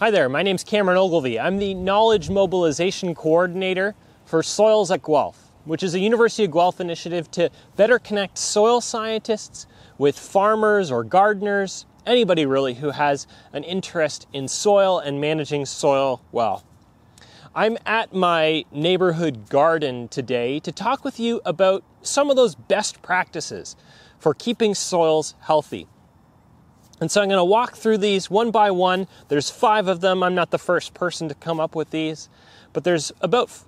Hi there, my name's Cameron Ogilvie. I'm the Knowledge Mobilization Coordinator for Soils at Guelph, which is a University of Guelph initiative to better connect soil scientists with farmers or gardeners, anybody really who has an interest in soil and managing soil well. I'm at my neighborhood garden today to talk with you about some of those best practices for keeping soils healthy. And so I'm going to walk through these one by one. There's 5 of them. I'm not the first person to come up with these, but there's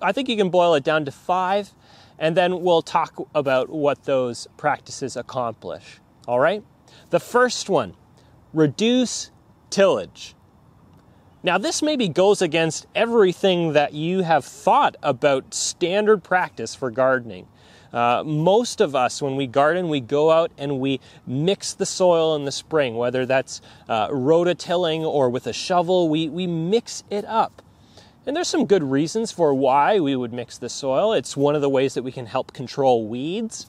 I think you can boil it down to 5, and then we'll talk about what those practices accomplish. All right? The first one, reduce tillage. Now this maybe goes against everything that you have thought about standard practice for gardening. Most of us, when we garden, we go out and we mix the soil in the spring, whether that's rototilling or with a shovel, we mix it up. And there's some good reasons for why we would mix the soil. It's one of the ways that we can help control weeds.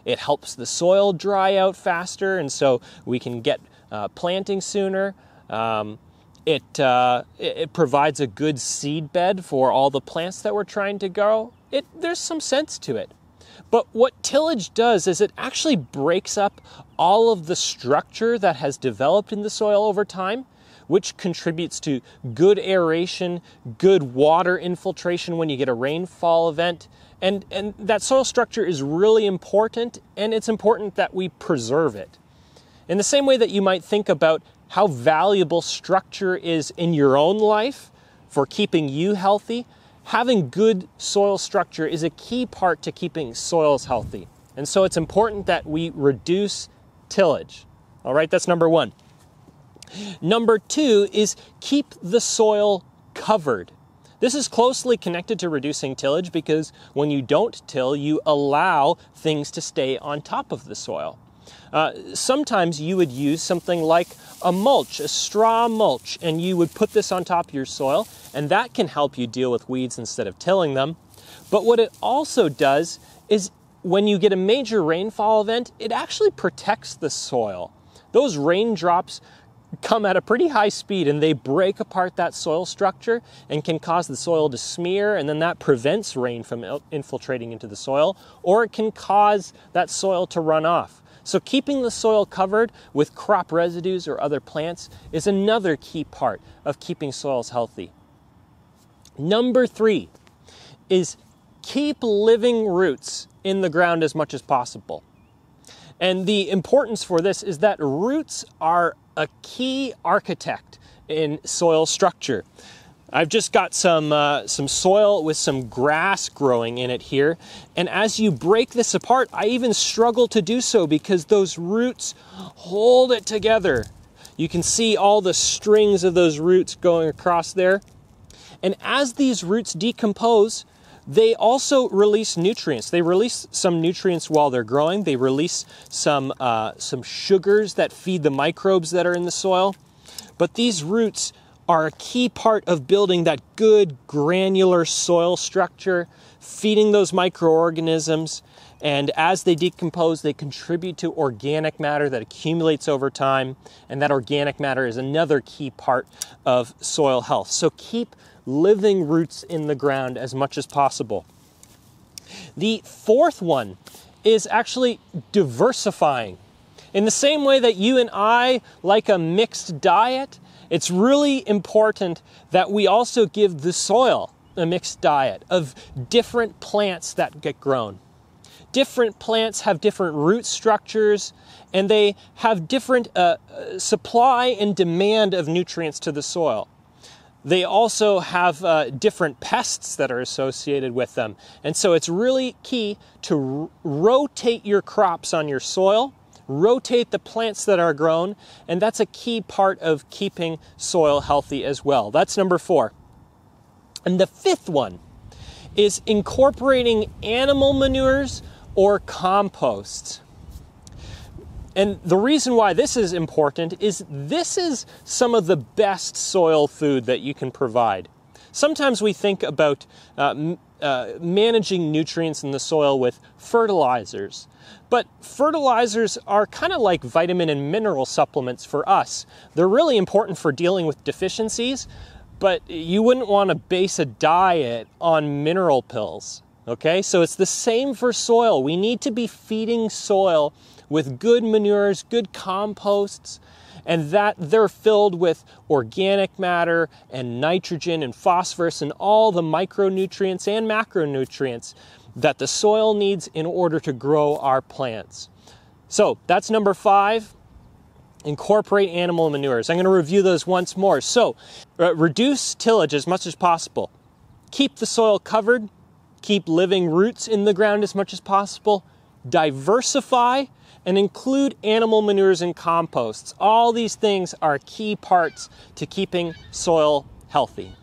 It helps the soil dry out faster, and so we can get planting sooner. It provides a good seed bed for all the plants that we're trying to grow. There's some sense to it. But what tillage does is it actually breaks up all of the structure that has developed in the soil over time, which contributes to good aeration, good water infiltration when you get a rainfall event. And that soil structure is really important, and it's important that we preserve it. In the same way that you might think about how valuable structure is in your own life for keeping you healthy, having good soil structure is a key part to keeping soils healthy. And so it's important that we reduce tillage. All right, that's number 1. Number 2 is keep the soil covered. This is closely connected to reducing tillage because when you don't till, you allow things to stay on top of the soil. Sometimes you would use something like a mulch, a straw mulch, and you would put this on top of your soil, and that can help you deal with weeds instead of tilling them. But what it also does is when you get a major rainfall event, it actually protects the soil. Those raindrops come at a pretty high speed and they break apart that soil structure and can cause the soil to smear, and then that prevents rain from infiltrating into the soil, or it can cause that soil to run off. So keeping the soil covered with crop residues or other plants is another key part of keeping soils healthy. Number 3 is keep living roots in the ground as much as possible. And the importance for this is that roots are a key architect in soil structure. I've just got some soil with some grass growing in it here, and as you break this apart, I even struggle to do so because those roots hold it together. You can see all the strings of those roots going across there. And as these roots decompose, they also release nutrients. They release some nutrients while they're growing. They release some sugars that feed the microbes that are in the soil. But these roots are a key part of building that good granular soil structure, feeding those microorganisms, and as they decompose, they contribute to organic matter that accumulates over time, and that organic matter is another key part of soil health. So keep living roots in the ground as much as possible. The 4th one is actually diversifying. In the same way that you and I like a mixed diet, it's really important that we also give the soil a mixed diet of different plants that get grown. Different plants have different root structures, and they have different supply and demand of nutrients to the soil. They also have different pests that are associated with them. And so it's really key to rotate your crops on your soil, rotate the plants that are grown, and that's a key part of keeping soil healthy as well. That's number 4. And the 5th one is incorporating animal manures or compost. And the reason why this is important is this is some of the best soil food that you can provide. Sometimes we think about managing nutrients in the soil with fertilizers. But fertilizers are kind of like vitamin and mineral supplements for us. They're really important for dealing with deficiencies, but you wouldn't want to base a diet on mineral pills. Okay, so it's the same for soil. We need to be feeding soil with good manures, good composts, and that they're filled with organic matter and nitrogen and phosphorus and all the micronutrients and macronutrients that the soil needs in order to grow our plants. So that's number 5. Incorporate animal manures. I'm going to review those once more. So reduce tillage as much as possible. Keep the soil covered. Keep living roots in the ground as much as possible. Diversify and include animal manures and composts. All these things are key parts to keeping soil healthy.